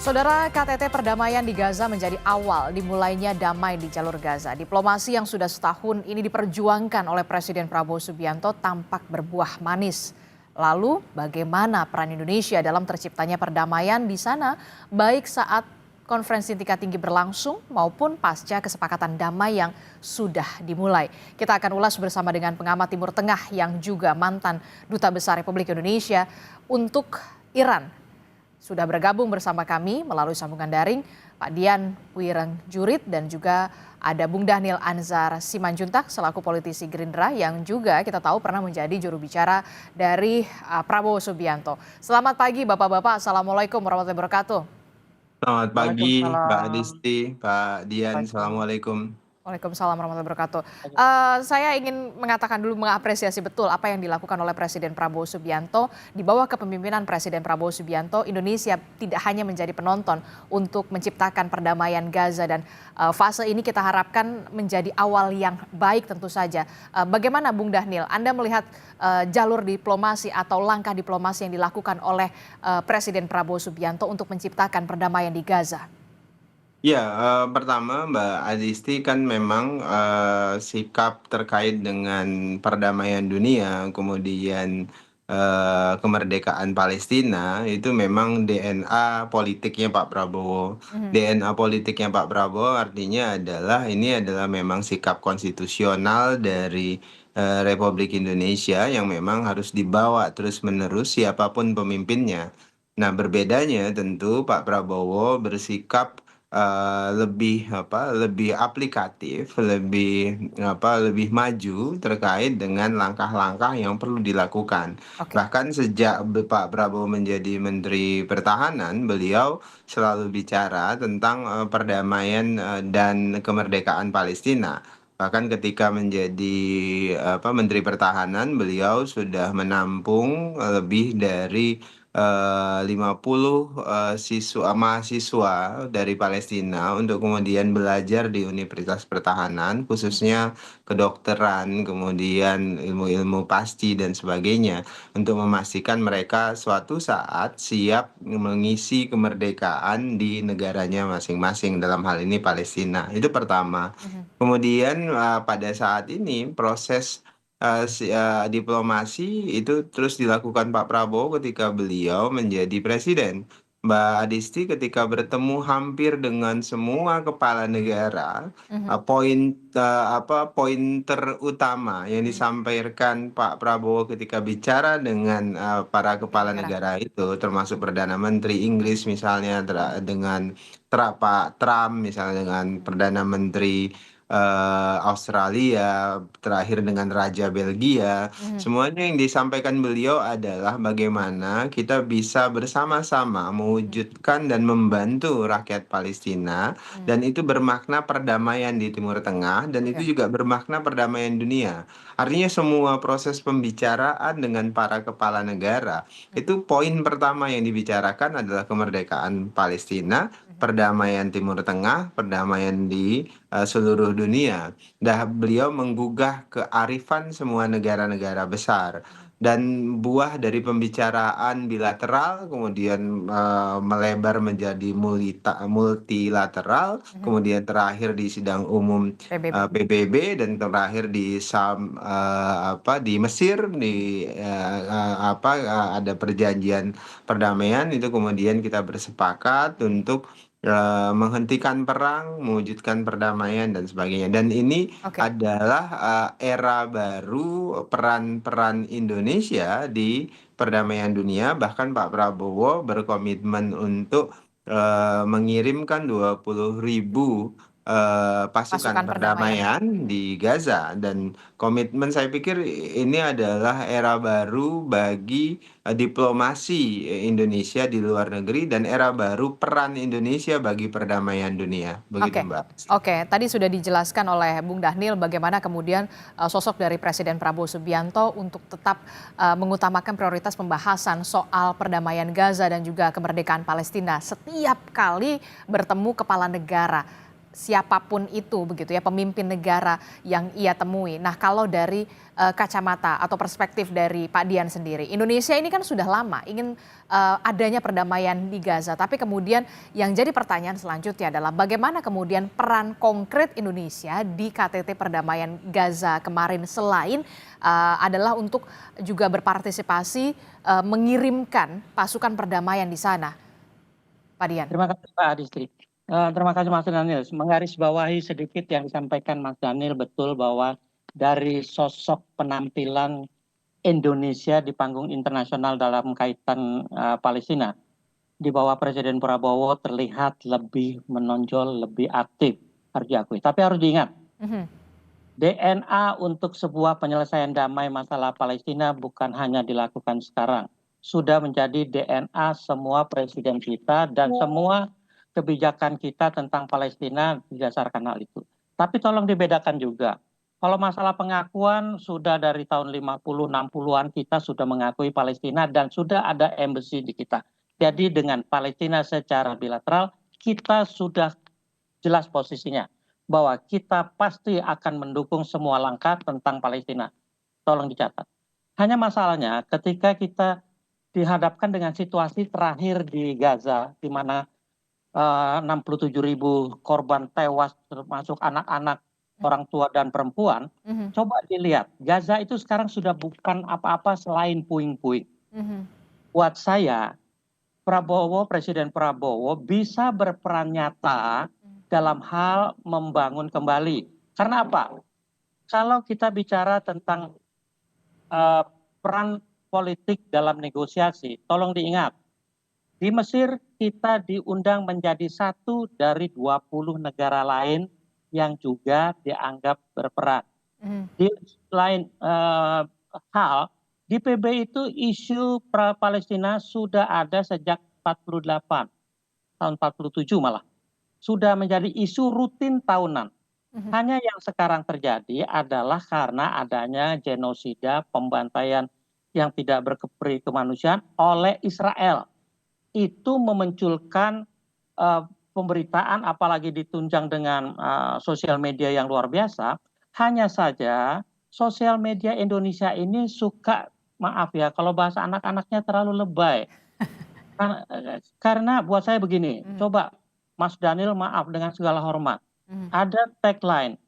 Saudara, KTT perdamaian di Gaza menjadi awal dimulainya damai di jalur Gaza. Diplomasi yang sudah setahun ini diperjuangkan oleh Presiden Prabowo Subianto tampak berbuah manis. Lalu, bagaimana peran Indonesia dalam terciptanya perdamaian di sana, baik saat konferensi tingkat tinggi berlangsung maupun pasca kesepakatan damai yang sudah dimulai. Kita akan ulas bersama dengan pengamat Timur Tengah yang juga mantan Duta Besar Republik Indonesia untuk Iran. Sudah bergabung bersama kami melalui sambungan daring Pak Dian Wirenjurit dan juga ada Bung Dhanil Anzar Simanjuntak selaku politisi Gerindra yang juga kita tahu pernah menjadi juru bicara dari Prabowo Subianto. Selamat pagi Bapak-Bapak, Assalamualaikum warahmatullahi wabarakatuh. Selamat pagi, Mbak Waalaikumsalam. Adisti, Pak Dian, Pagi. Assalamualaikum. Waalaikumsalam warahmatullahi wabarakatuh. Saya ingin mengatakan dulu mengapresiasi betul apa yang dilakukan oleh Presiden Prabowo Subianto. Di bawah kepemimpinan Presiden Prabowo Subianto, Indonesia tidak hanya menjadi penonton untuk menciptakan perdamaian Gaza dan fase ini kita harapkan menjadi awal yang baik tentu saja. Bagaimana Bung Dhanil, Anda melihat jalur diplomasi atau langkah diplomasi yang dilakukan oleh Presiden Prabowo Subianto untuk menciptakan perdamaian di Gaza? Ya, pertama Mbak Adisti kan memang sikap terkait dengan perdamaian dunia, kemudian kemerdekaan Palestina itu memang DNA politiknya Pak Prabowo. Mhm. DNA politiknya Pak Prabowo artinya adalah ini adalah memang sikap konstitusional dari Republik Indonesia yang memang harus dibawa terus-menerus siapapun pemimpinnya. Nah, berbedanya tentu Pak Prabowo bersikap lebih aplikatif, lebih maju terkait dengan langkah-langkah yang perlu dilakukan. Oke. Bahkan sejak Pak Prabowo menjadi Menteri Pertahanan, beliau selalu bicara tentang perdamaian dan kemerdekaan Palestina. Bahkan ketika menjadi Menteri Pertahanan, beliau sudah menampung lebih dari 50 mahasiswa dari Palestina untuk kemudian belajar di Universitas Pertahanan, khususnya kedokteran, kemudian ilmu-ilmu pasti dan sebagainya, untuk memastikan mereka suatu saat siap mengisi kemerdekaan di negaranya masing-masing, dalam hal ini Palestina. Itu pertama. Mhm. Kemudian pada saat ini proses diplomasi itu terus dilakukan Pak Prabowo ketika beliau menjadi presiden. Mbak Adisti ketika bertemu hampir dengan semua kepala negara, Mhm. poin terutama yang Mhm. disampaikan Pak Prabowo ketika bicara dengan para Kepala kepala negara. negara itu, termasuk Perdana Menteri Inggris misalnya, dengan Pak Trump misalnya, dengan Perdana Menteri Australia, terakhir dengan Raja Belgia, Mhm. semuanya yang disampaikan beliau adalah bagaimana kita bisa bersama-sama Mhm. mewujudkan dan membantu rakyat Palestina, Mhm. dan itu bermakna perdamaian di Timur Tengah, dan Oke. itu juga bermakna perdamaian dunia. Artinya semua proses pembicaraan dengan para kepala negara, Mhm. itu poin pertama yang dibicarakan adalah kemerdekaan Palestina, Mhm. perdamaian Timur Tengah, perdamaian di seluruh dunia. Beliau menggugah kearifan semua negara-negara besar, Mhm. dan buah dari pembicaraan bilateral kemudian melebar menjadi multilateral, Mhm. kemudian terakhir di sidang umum PBB. PBB, dan terakhir di Mesir, ada perjanjian perdamaian itu, kemudian kita bersepakat untuk menghentikan perang, mewujudkan perdamaian dan sebagainya. Dan ini Oke. adalah era baru peran-peran Indonesia di perdamaian dunia. Bahkan Pak Prabowo berkomitmen untuk mengirimkan 20.000 pasukan Pasukan perdamaian. perdamaian Mhm. di Gaza, dan komitmen, saya pikir ini adalah era baru bagi diplomasi Indonesia di luar negeri, dan era baru peran Indonesia bagi perdamaian dunia. Begitu, Oke. Mbak. Oke, tadi sudah dijelaskan oleh Bung Dhanil bagaimana kemudian sosok dari Presiden Prabowo Subianto untuk tetap mengutamakan prioritas pembahasan soal perdamaian Gaza dan juga kemerdekaan Palestina setiap kali bertemu kepala negara. siapapun itu begitu ya, pemimpin negara yang ia temui. Nah, kalau dari kacamata atau perspektif dari Pak Dian sendiri, Indonesia ini kan sudah lama ingin adanya perdamaian di Gaza, tapi kemudian yang jadi pertanyaan selanjutnya adalah bagaimana kemudian peran konkret Indonesia di KTT perdamaian Gaza kemarin selain adalah untuk juga berpartisipasi mengirimkan pasukan perdamaian di sana, Pak Dian. Terima kasih Pak Adistri. Terima kasih Mas Daniel. Menggarisbawahi sedikit yang disampaikan Mas Daniel, betul bahwa dari sosok penampilan Indonesia di panggung internasional dalam kaitan Palestina di bawah Presiden Prabowo terlihat lebih menonjol, lebih aktif, harus diakui. Tapi harus diingat, DNA untuk sebuah penyelesaian damai masalah Palestina bukan hanya dilakukan sekarang. Sudah menjadi DNA semua presiden kita dan semua kebijakan kita tentang Palestina berdasarkan hal itu. Tapi tolong dibedakan juga. Kalau masalah pengakuan sudah dari tahun 50, 60-an kita sudah mengakui Palestina dan sudah ada embassy di kita. Jadi dengan Palestina secara bilateral kita sudah jelas posisinya bahwa kita pasti akan mendukung semua langkah tentang Palestina. Tolong dicatat. Hanya masalahnya ketika kita dihadapkan dengan situasi terakhir di Gaza di mana 67.000 korban tewas termasuk anak-anak, orang tua dan perempuan. Coba dilihat, Gaza itu sekarang sudah bukan apa-apa selain puing-puing. Buat saya, Presiden Prabowo bisa berperan nyata dalam hal membangun kembali. Karena apa? Kalau kita bicara tentang peran politik dalam negosiasi, tolong diingat, di Mesir kita diundang menjadi satu dari 20 negara lain yang juga dianggap berperan. Di lain hal, di PB itu isu Palestina sudah ada sejak 48, tahun 47 malah. Sudah menjadi isu rutin tahunan. Hanya yang sekarang terjadi adalah karena adanya genosida, pembantaian yang tidak berkepri kemanusiaan oleh Israel. Itu memunculkan pemberitaan apalagi ditunjang dengan sosial media yang luar biasa. Hanya saja sosial media Indonesia ini suka, maaf ya kalau bahasa anak-anaknya terlalu lebay. Karena buat saya begini, coba Mas Daniel, maaf dengan segala hormat, ada tagline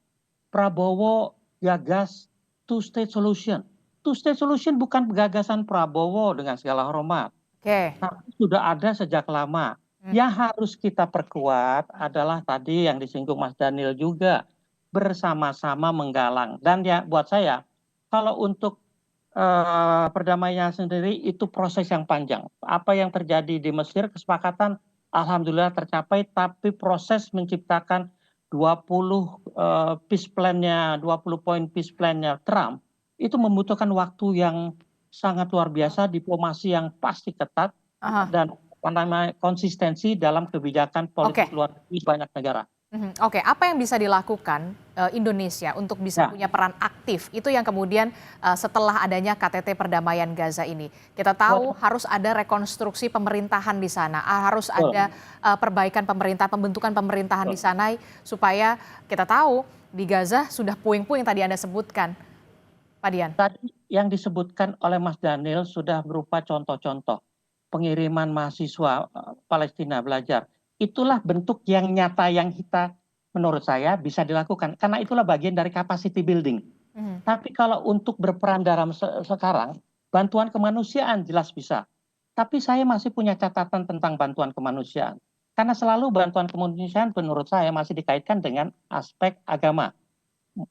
Prabowo gagas two state solution. Two state solution bukan gagasan Prabowo dengan segala hormat. Tapi sudah ada sejak lama. Yang harus kita perkuat adalah tadi yang disinggung Mas Daniel juga, bersama-sama menggalang. Dan ya buat saya, kalau untuk perdamaian sendiri itu proses yang panjang. Apa yang terjadi di Mesir, kesepakatan alhamdulillah tercapai, tapi proses menciptakan 20 peace plan-nya, 20 poin peace plan-nya Trump, itu membutuhkan waktu yang sangat luar biasa, diplomasi yang pasti ketat, dan konsistensi dalam kebijakan politik luar negeri banyak negara. Oke, apa yang bisa dilakukan Indonesia untuk bisa punya peran aktif? Itu yang kemudian setelah adanya KTT perdamaian Gaza ini. Kita tahu harus ada rekonstruksi pemerintahan di sana, harus ada perbaikan pemerintah, pembentukan pemerintahan di sana supaya kita tahu di Gaza sudah puing-puing tadi Anda sebutkan, Pak Dian. Tadi yang disebutkan oleh Mas Daniel sudah berupa contoh-contoh pengiriman mahasiswa Palestina belajar. Itulah bentuk yang nyata yang kita menurut saya bisa dilakukan. Karena itulah bagian dari capacity building. Tapi kalau untuk berperan dalam sekarang, bantuan kemanusiaan jelas bisa. Tapi saya masih punya catatan tentang bantuan kemanusiaan. Karena selalu bantuan kemanusiaan menurut saya masih dikaitkan dengan aspek agama.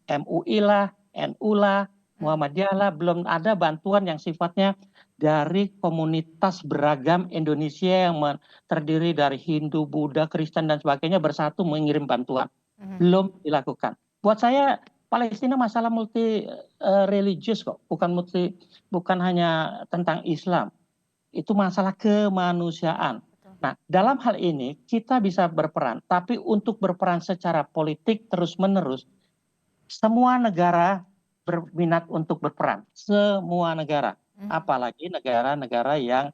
MUI lah, NU lah, Muhammadiyah lah, belum ada bantuan yang sifatnya dari komunitas beragam Indonesia yang terdiri dari Hindu, Buddha, Kristen dan sebagainya bersatu mengirim bantuan. Belum dilakukan. Buat saya Palestina masalah multi religius kok, bukan hanya tentang Islam. Itu masalah kemanusiaan. Nah, dalam hal ini kita bisa berperan, tapi untuk berperan secara politik terus-menerus, semua negara berminat untuk berperan, semua negara. Apalagi negara-negara yang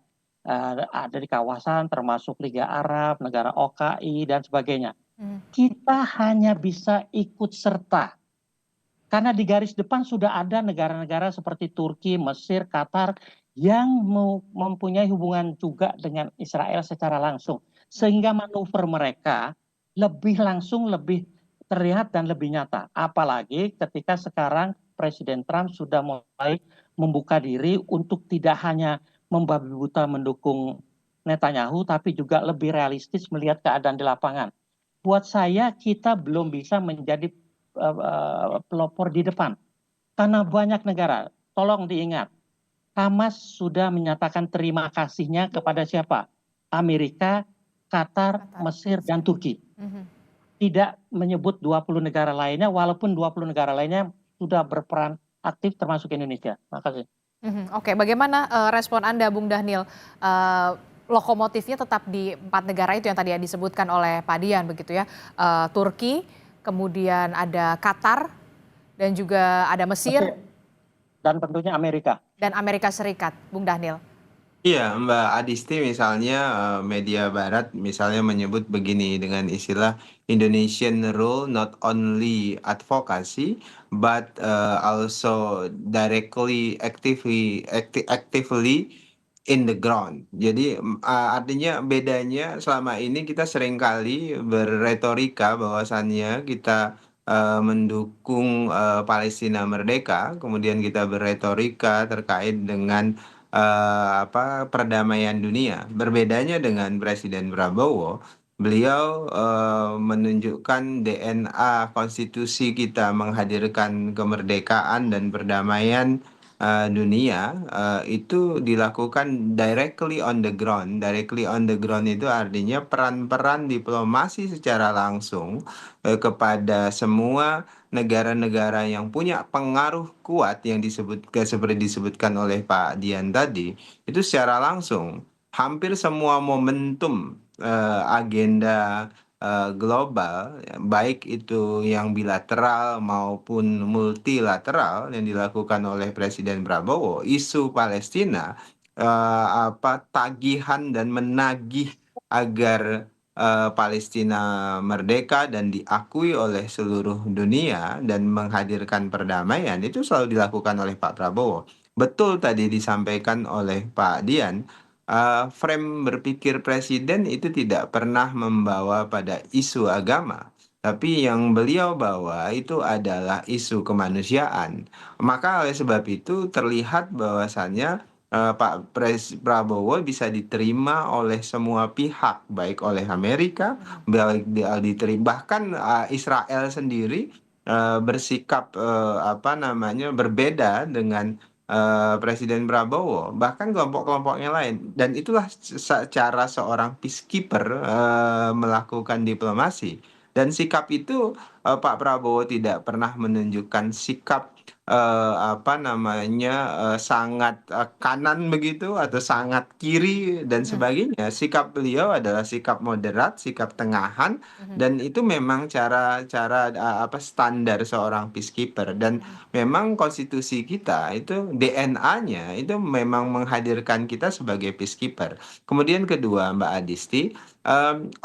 ada di kawasan termasuk Liga Arab, negara OKI dan sebagainya. Kita hanya bisa ikut serta. Karena di garis depan sudah ada negara-negara seperti Turki, Mesir, Qatar yang mempunyai hubungan juga dengan Israel secara langsung. Sehingga manuver mereka lebih langsung, lebih terlihat dan lebih nyata. Apalagi ketika sekarang Presiden Trump sudah mulai membuka diri untuk tidak hanya membabi buta mendukung Netanyahu, tapi juga lebih realistis melihat keadaan di lapangan. Buat saya kita belum bisa menjadi pelopor di depan. Karena banyak negara, tolong diingat, Hamas sudah menyatakan terima kasihnya kepada siapa? Amerika, Qatar, Mesir, dan Turki. Tidak menyebut 20 negara lainnya, walaupun 20 negara lainnya sudah berperan aktif termasuk Indonesia. Makasih. Oke, bagaimana respon Anda, Bung Dhanil? Lokomotifnya tetap di 4 negara itu yang tadi disebutkan oleh Pak Dian begitu ya. Turki, kemudian ada Qatar, dan juga ada Mesir. Dan tentunya Amerika. Dan Amerika Serikat, Bung Dhanil. Iya, Mbak Adisti misalnya media barat misalnya menyebut begini dengan istilah Indonesian role not only advocacy but also directly actively in the ground. Jadi artinya bedanya selama ini kita seringkali berretorika bahwasannya kita mendukung Palestina merdeka, kemudian kita berretorika terkait dengan perdamaian dunia. Berbedanya dengan Presiden Prabowo, beliau menunjukkan DNA konstitusi kita menghadirkan kemerdekaan dan perdamaian dunia itu dilakukan directly on the ground. Directly on the ground itu artinya peran-peran diplomasi secara langsung kepada semua negara-negara yang punya pengaruh kuat yang seperti disebutkan oleh Pak Dian tadi, itu secara langsung hampir semua momentum agenda global, baik itu yang bilateral maupun multilateral yang dilakukan oleh Presiden Prabowo, isu Palestina, tagihan dan menagih agar Palestina merdeka dan diakui oleh seluruh dunia dan menghadirkan perdamaian itu selalu dilakukan oleh Pak Prabowo. Betul tadi disampaikan oleh Pak Dian, frame berpikir presiden itu tidak pernah membawa pada isu agama, tapi yang beliau bawa itu adalah isu kemanusiaan. Maka oleh sebab itu terlihat bahwasannya Prabowo bisa diterima oleh semua pihak, baik oleh Amerika, baik diterima bahkan Israel sendiri bersikap berbeda dengan Presiden Prabowo, bahkan kelompok-kelompoknya lain. Dan itulah cara seorang peacekeeper melakukan diplomasi. Dan sikap itu Pak Prabowo tidak pernah menunjukkan sikap sangat kanan begitu atau sangat kiri dan sebagainya. Sikap beliau adalah sikap moderat, sikap tengahan, dan itu memang cara-cara standar seorang peacekeeper. Dan memang konstitusi kita itu DNA-nya itu memang menghadirkan kita sebagai peacekeeper. Kemudian kedua, Mbak Adisti,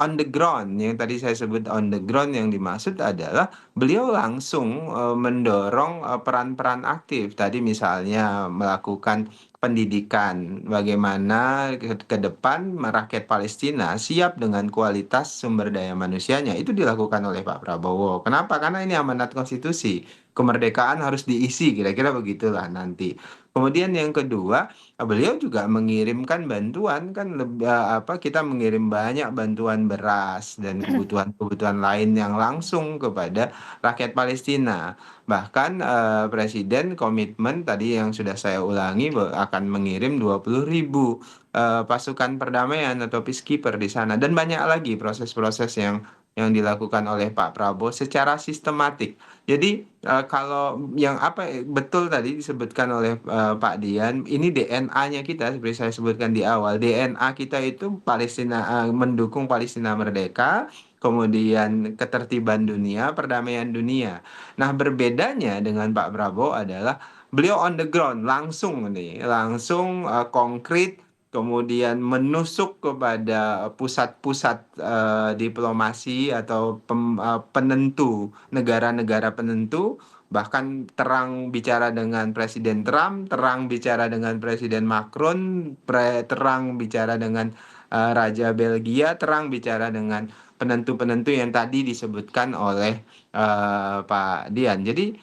on the ground yang tadi saya sebut on the ground yang dimaksud adalah beliau langsung mendorong peran-peran aktif. Tadi misalnya melakukan pendidikan, bagaimana ke depan rakyat Palestina siap dengan kualitas sumber daya manusianya. Itu dilakukan oleh Pak Prabowo. Kenapa? Karena ini amanat konstitusi. Kemerdekaan harus diisi, kira-kira begitulah nanti. Kemudian yang kedua, beliau juga mengirimkan bantuan kan kita mengirim banyak bantuan beras dan kebutuhan-kebutuhan lain yang langsung kepada rakyat Palestina. Bahkan Presiden komitmen tadi yang sudah saya ulangi akan mengirim 20.000 pasukan perdamaian atau peacekeeper di sana dan banyak lagi proses-proses yang dilakukan oleh Pak Prabowo secara sistematik. Jadi kalau yang betul tadi disebutkan oleh Pak Dian, ini DNA-nya kita seperti saya sebutkan di awal. DNA kita itu Palestina mendukung Palestina merdeka, kemudian ketertiban dunia, perdamaian dunia. Nah, berbedanya dengan Pak Prabowo adalah beliau on the ground, langsung nih, langsung konkret kemudian menusuk kepada pusat-pusat diplomasi atau penentu, negara-negara penentu, bahkan terang bicara dengan Presiden Trump, terang bicara dengan Presiden Macron, terang bicara dengan Raja Belgia, terang bicara dengan penentu-penentu yang tadi disebutkan oleh Pak Dian. Jadi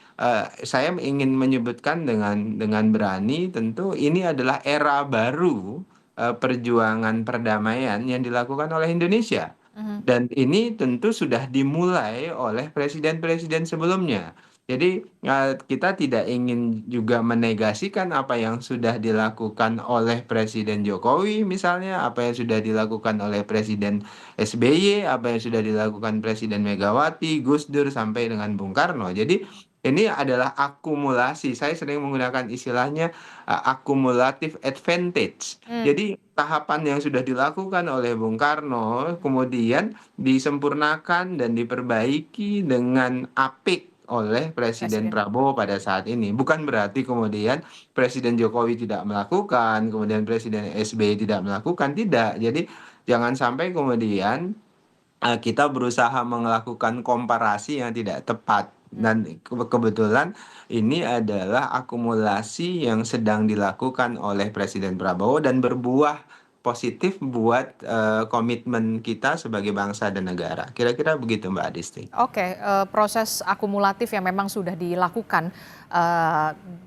saya ingin menyebutkan dengan berani, tentu ini adalah era baru perjuangan perdamaian yang dilakukan oleh Indonesia. Dan ini tentu sudah dimulai oleh presiden-presiden sebelumnya. Jadi kita tidak ingin juga menegasikan apa yang sudah dilakukan oleh Presiden Jokowi misalnya, apa yang sudah dilakukan oleh Presiden SBY, apa yang sudah dilakukan Presiden Megawati, Gus Dur sampai dengan Bung Karno. Jadi ini adalah akumulasi. Saya sering menggunakan istilahnya akumulatif advantage. Jadi tahapan yang sudah dilakukan oleh Bung Karno kemudian disempurnakan dan diperbaiki dengan apik oleh Presiden Prabowo pada saat ini. Bukan berarti kemudian Presiden Jokowi tidak melakukan, kemudian Presiden SBY tidak melakukan, tidak. Jadi jangan sampai kemudian kita berusaha melakukan komparasi yang tidak tepat. Dan kebetulan ini adalah akumulasi yang sedang dilakukan oleh Presiden Prabowo dan berbuah positif buat komitmen kita sebagai bangsa dan negara. Kira-kira begitu Mbak Adisti. Oke, proses akumulatif yang memang sudah dilakukan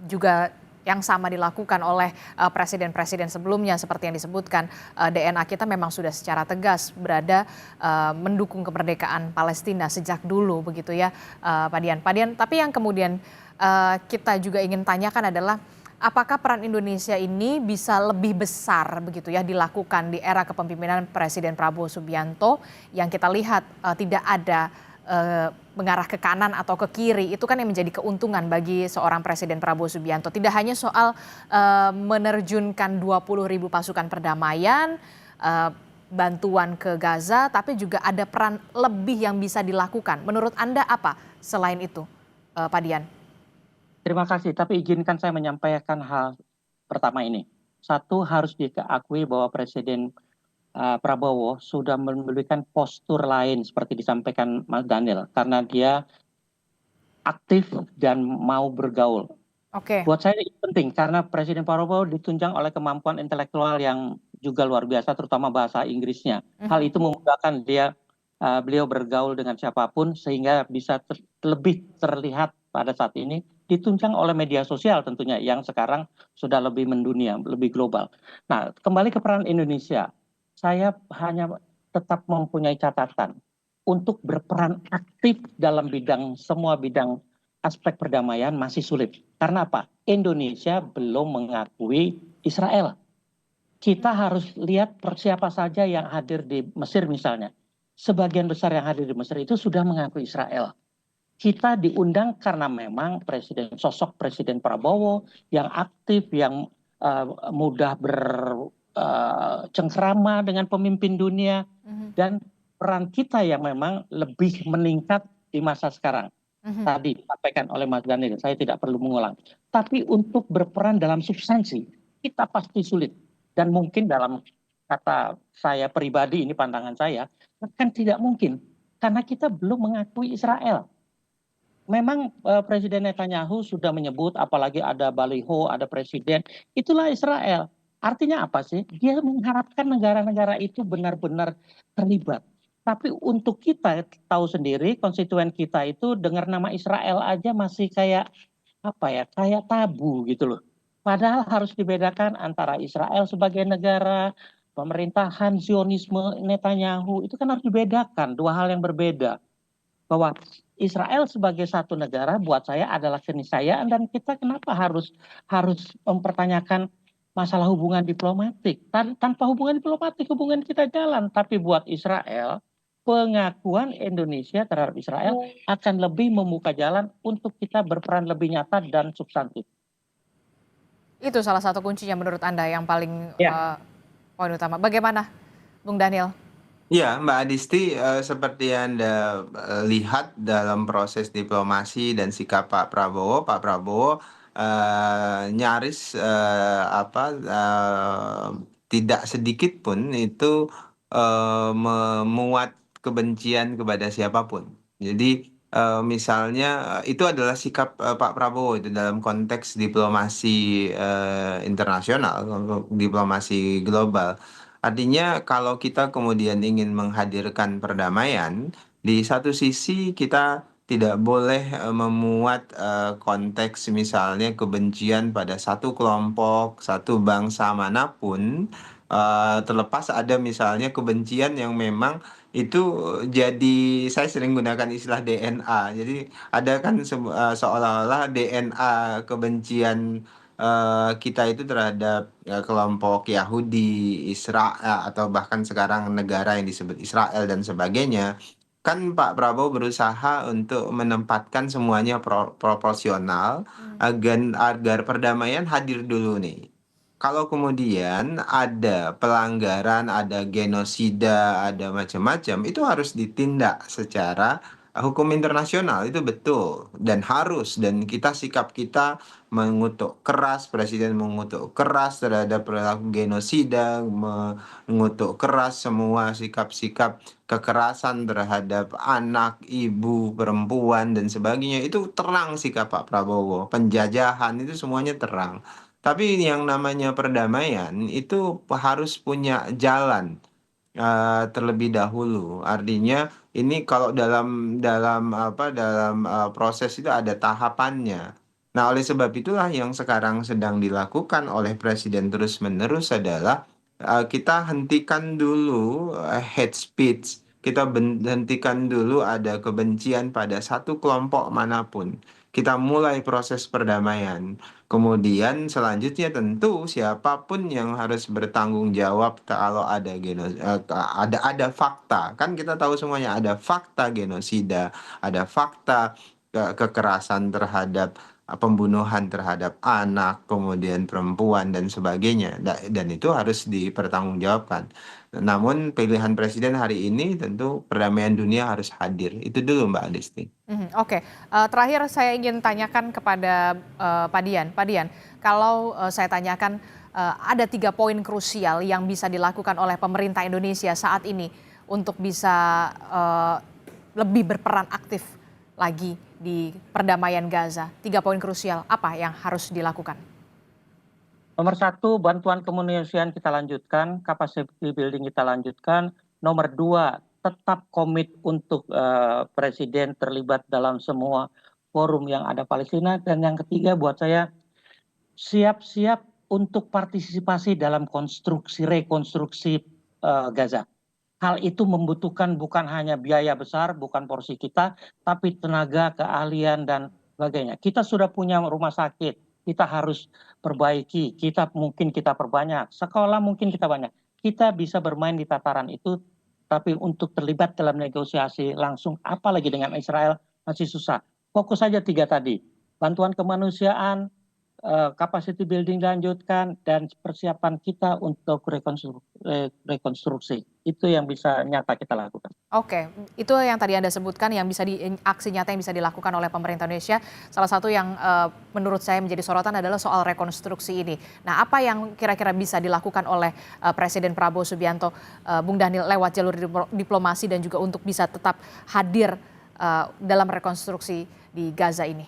juga yang sama dilakukan oleh presiden-presiden sebelumnya seperti yang disebutkan, DNA kita memang sudah secara tegas berada mendukung kemerdekaan Palestina sejak dulu begitu ya, Pak Dian. Pak Dian, tapi yang kemudian kita juga ingin tanyakan adalah apakah peran Indonesia ini bisa lebih besar begitu ya dilakukan di era kepemimpinan Presiden Prabowo Subianto yang kita lihat tidak ada mengarah ke kanan atau ke kiri, itu kan yang menjadi keuntungan bagi seorang Presiden Prabowo Subianto. Tidak hanya soal menerjunkan 20.000 pasukan perdamaian, bantuan ke Gaza, tapi juga ada peran lebih yang bisa dilakukan. Menurut Anda apa selain itu, Pak Dian? Terima kasih, tapi izinkan saya menyampaikan hal pertama ini. Satu, harus diakui bahwa Presiden Prabowo sudah memberikan postur lain seperti disampaikan Mas Daniel, karena dia aktif dan mau bergaul. Oke. Buat saya ini penting karena Presiden Prabowo ditunjang oleh kemampuan intelektual yang juga luar biasa, terutama bahasa Inggrisnya. Hal itu memudahkan beliau bergaul dengan siapapun sehingga bisa lebih terlihat pada saat ini, ditunjang oleh media sosial tentunya yang sekarang sudah lebih mendunia, lebih global. Nah, kembali ke peran Indonesia, saya hanya tetap mempunyai catatan untuk berperan aktif dalam semua bidang aspek perdamaian masih sulit. Karena apa? Indonesia belum mengakui Israel. Kita harus lihat siapa saja yang hadir di Mesir misalnya. Sebagian besar yang hadir di Mesir itu sudah mengakui Israel. Kita diundang karena memang sosok Presiden Prabowo yang aktif, yang mudah bercengkrama dengan pemimpin dunia, dan peran kita yang memang lebih meningkat di masa sekarang. Tadi disampaikan oleh Mas Daniel, saya tidak perlu mengulang. Tapi untuk berperan dalam substansi, kita pasti sulit. Dan mungkin dalam kata saya pribadi, ini pandangan saya, kan tidak mungkin. Karena kita belum mengakui Israel. Memang Presiden Netanyahu sudah menyebut, apalagi ada baliho, ada presiden, itulah Israel. Artinya apa sih? Dia mengharapkan negara-negara itu benar-benar terlibat. Tapi untuk kita tahu sendiri, konstituen kita itu dengar nama Israel aja masih kayak kayak tabu gitu loh. Padahal harus dibedakan antara Israel sebagai negara, pemerintahan Zionisme Netanyahu, itu kan harus dibedakan, dua hal yang berbeda. Bahwa Israel sebagai satu negara buat saya adalah keniscayaan, dan kita kenapa harus mempertanyakan masalah hubungan diplomatik. Tanpa hubungan diplomatik hubungan kita jalan, tapi buat Israel pengakuan Indonesia terhadap Israel akan lebih membuka jalan untuk kita berperan lebih nyata dan substantif. Itu salah satu kuncinya menurut Anda yang paling poin utama. Bagaimana Bung Daniel? Ya, Mbak Adisti, seperti yang Anda lihat dalam proses diplomasi dan sikap Pak Prabowo nyaris tidak sedikit pun itu memuat kebencian kepada siapapun. Jadi misalnya itu adalah sikap Pak Prabowo itu dalam konteks diplomasi internasional, diplomasi global. Artinya kalau kita kemudian ingin menghadirkan perdamaian, di satu sisi kita tidak boleh memuat konteks misalnya kebencian pada satu kelompok, satu bangsa manapun, terlepas ada misalnya kebencian yang memang itu jadi, saya sering gunakan istilah DNA. Jadi ada kan seolah-olah DNA kebencian kita itu terhadap kelompok Yahudi, Israel, atau bahkan sekarang negara yang disebut Israel dan sebagainya. Kan Pak Prabowo berusaha untuk menempatkan semuanya proporsional agar perdamaian hadir dulu nih. Kalau kemudian ada pelanggaran, ada genosida, ada macam-macam, itu harus ditindak secara hukum internasional, itu betul dan harus, dan sikap kita mengutuk keras, Presiden mengutuk keras terhadap perilaku genosida, mengutuk keras semua sikap-sikap kekerasan terhadap anak, ibu, perempuan dan sebagainya. Itu terang sikap Pak Prabowo. Penjajahan itu semuanya terang. Tapi yang namanya perdamaian itu harus punya jalan terlebih dahulu. Artinya ini kalau dalam proses itu ada tahapannya. Nah, oleh sebab itulah yang sekarang sedang dilakukan oleh Presiden terus-menerus adalah kita hentikan dulu hate speech. Kita hentikan dulu ada kebencian pada satu kelompok manapun. Kita mulai proses perdamaian. Kemudian selanjutnya tentu siapapun yang harus bertanggung jawab kalau ada fakta. Kan kita tahu semuanya ada fakta genosida, ada fakta kekerasan terhadap pembunuhan terhadap anak, kemudian perempuan dan sebagainya. Dan itu harus dipertanggungjawabkan. Namun pilihan presiden hari ini tentu perdamaian dunia harus hadir. Itu dulu Mbak Adisti. Oke. Terakhir saya ingin tanyakan kepada Pak Dian. Pak Dian, kalau saya tanyakan ada 3 poin krusial yang bisa dilakukan oleh pemerintah Indonesia saat ini untuk bisa lebih berperan aktif lagi di perdamaian Gaza. 3 poin krusial apa yang harus dilakukan? Nomor 1, bantuan kemanusiaan kita lanjutkan, capacity building kita lanjutkan. Nomor 2, tetap komit untuk Presiden terlibat dalam semua forum yang ada Palestina. Dan yang ketiga buat saya, siap-siap untuk partisipasi dalam rekonstruksi Gaza. Hal itu membutuhkan bukan hanya biaya besar, bukan porsi kita, tapi tenaga, keahlian, dan sebagainya. Kita sudah punya rumah sakit, kita harus perbaiki, mungkin kita perbanyak, sekolah mungkin kita banyak. Kita bisa bermain di tataran itu, tapi untuk terlibat dalam negosiasi langsung, apalagi dengan Israel, masih susah. Fokus saja 3 tadi, bantuan kemanusiaan, capacity building dilanjutkan, dan persiapan kita untuk rekonstruksi. Itu yang bisa nyata kita lakukan. Oke, itu yang tadi Anda sebutkan yang bisa aksi nyata yang bisa dilakukan oleh pemerintah Indonesia. Salah satu yang menurut saya menjadi sorotan adalah soal rekonstruksi ini. Nah, apa yang kira-kira bisa dilakukan oleh Presiden Prabowo Subianto, Bung Daniel, lewat jalur diplomasi dan juga untuk bisa tetap hadir dalam rekonstruksi di Gaza ini?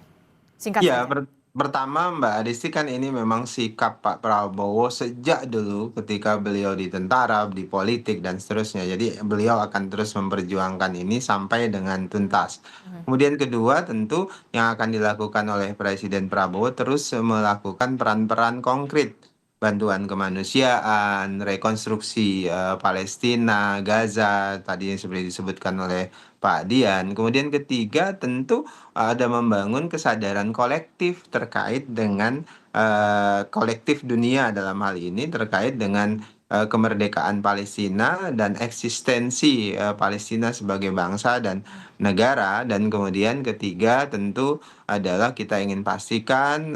Singkat Ya, saja. pertama Mbak Adisti, kan ini memang sikap Pak Prabowo sejak dulu ketika beliau di tentara, di politik dan seterusnya. Jadi beliau akan terus memperjuangkan ini sampai dengan tuntas. Kemudian kedua, tentu yang akan dilakukan oleh Presiden Prabowo terus melakukan peran-peran konkret. Bantuan kemanusiaan, rekonstruksi Palestina, Gaza, tadi yang seperti disebutkan oleh Pak Dian. Kemudian ketiga, tentu ada membangun kesadaran kolektif terkait dengan kolektif dunia dalam hal ini terkait dengan kemerdekaan Palestina dan eksistensi Palestina sebagai bangsa dan negara. Dan kemudian ketiga tentu adalah kita ingin pastikan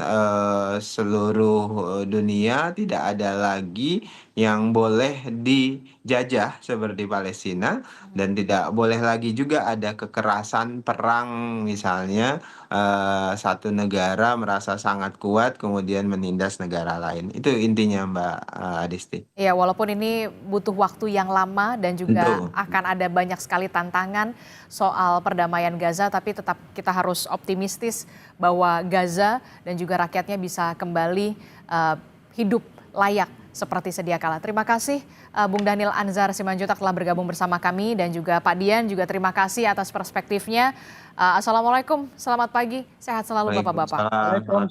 seluruh dunia tidak ada lagi yang boleh dijajah seperti Palestina, dan tidak boleh lagi juga ada kekerasan perang, misalnya satu negara merasa sangat kuat kemudian menindas negara lain. Itu intinya Mbak Adisti. Iya, walaupun ini butuh waktu yang lama dan juga Tentu. akan ada banyak sekali tantangan soal perdamaian Gaza, tapi tetap kita harus optimistis bahwa Gaza dan juga rakyatnya bisa kembali hidup layak seperti sedia kala. Terima kasih Bung Daniel Anzar Simanjuntak telah bergabung bersama kami, dan juga Pak Dian juga terima kasih atas perspektifnya. Assalamualaikum, selamat pagi, sehat selalu Bapak-Bapak. Waalaikumsalam.